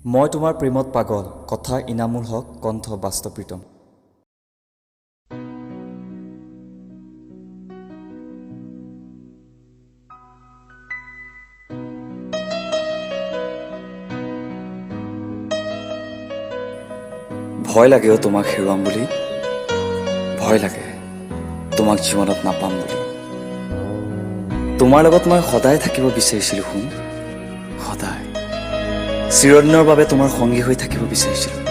মই তোমাৰ প্ৰেমত পাগল, কথা ইনামুল হক, কণ্ঠ বাস্তৱ প্ৰীতম। ভয় লাগে তোমাক হেৰুৱাম বুলি, ভয় লাগে তোমাক জীৱনত নাপাম বুলি। তোমাৰ লগত মই সদায় থাকিব বিচাৰিছিলোঁ শুন, সদায় চিৰদিনৰ বাবে তোমাৰ সংগী হৈ থাকিব বিচাৰিছিলোঁ।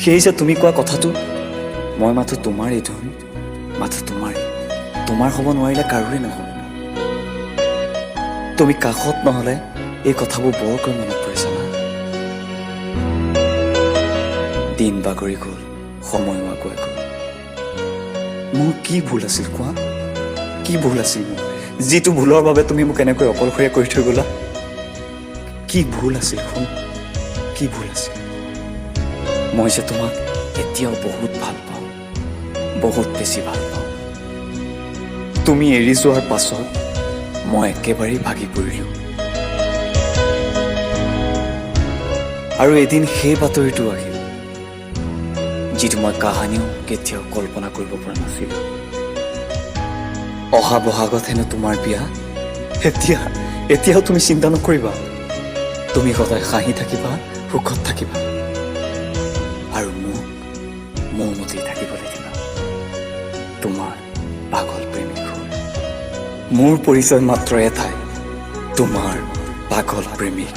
সেই যে তুমি কোৱা কথাটো, মই মাথো তোমাৰেই ধন, মাথো তোমাৰেই, তোমাৰ হ'ব নোৱাৰিলে কাৰোৰে নহয়। তুমি কাষত নহ'লে এই কথাবোৰ বৰকৈ মনত পৰিছে না। দিন বাগৰি গ'ল, সময়ো আগুৱাই গ'ল। মোৰ কি ভুল আছিল কোৱা, কি ভুল আছিল মোৰ, যিটো ভুলৰ বাবে তুমি মোক এনেকৈ অকলশৰীয়া কৰি থৈ গ'লা? কি ভুল আছিল শুন, কি ভুল আছিল? মই যে তোমাক এতিয়াও বহুত ভাল পাওঁ, বহুত বেছি ভাল পাওঁ। তুমি এৰি যোৱাৰ পাছত মই একেবাৰেই ভাগি পৰিলোঁ। আৰু এদিন সেই বাতৰিটো আহিল, যিটো মই কাহানিও কেতিয়াও কল্পনা কৰিব পৰা নাছিলোঁ। অহা বহাগত হেনো তোমাৰ বিয়া। এতিয়াও তুমি চিন্তা নকৰিবা, তুমি সদায় হাঁহি থাকিবা, সুখত থাকিবা, আৰু মোক মোৰ মতেই থাকিবলৈ দিবা, তোমাৰ পাগল প্ৰেমিক হৈ। মোৰ পৰিচয় মাত্ৰ এটাই, তোমাৰ পাগল প্ৰেমিক।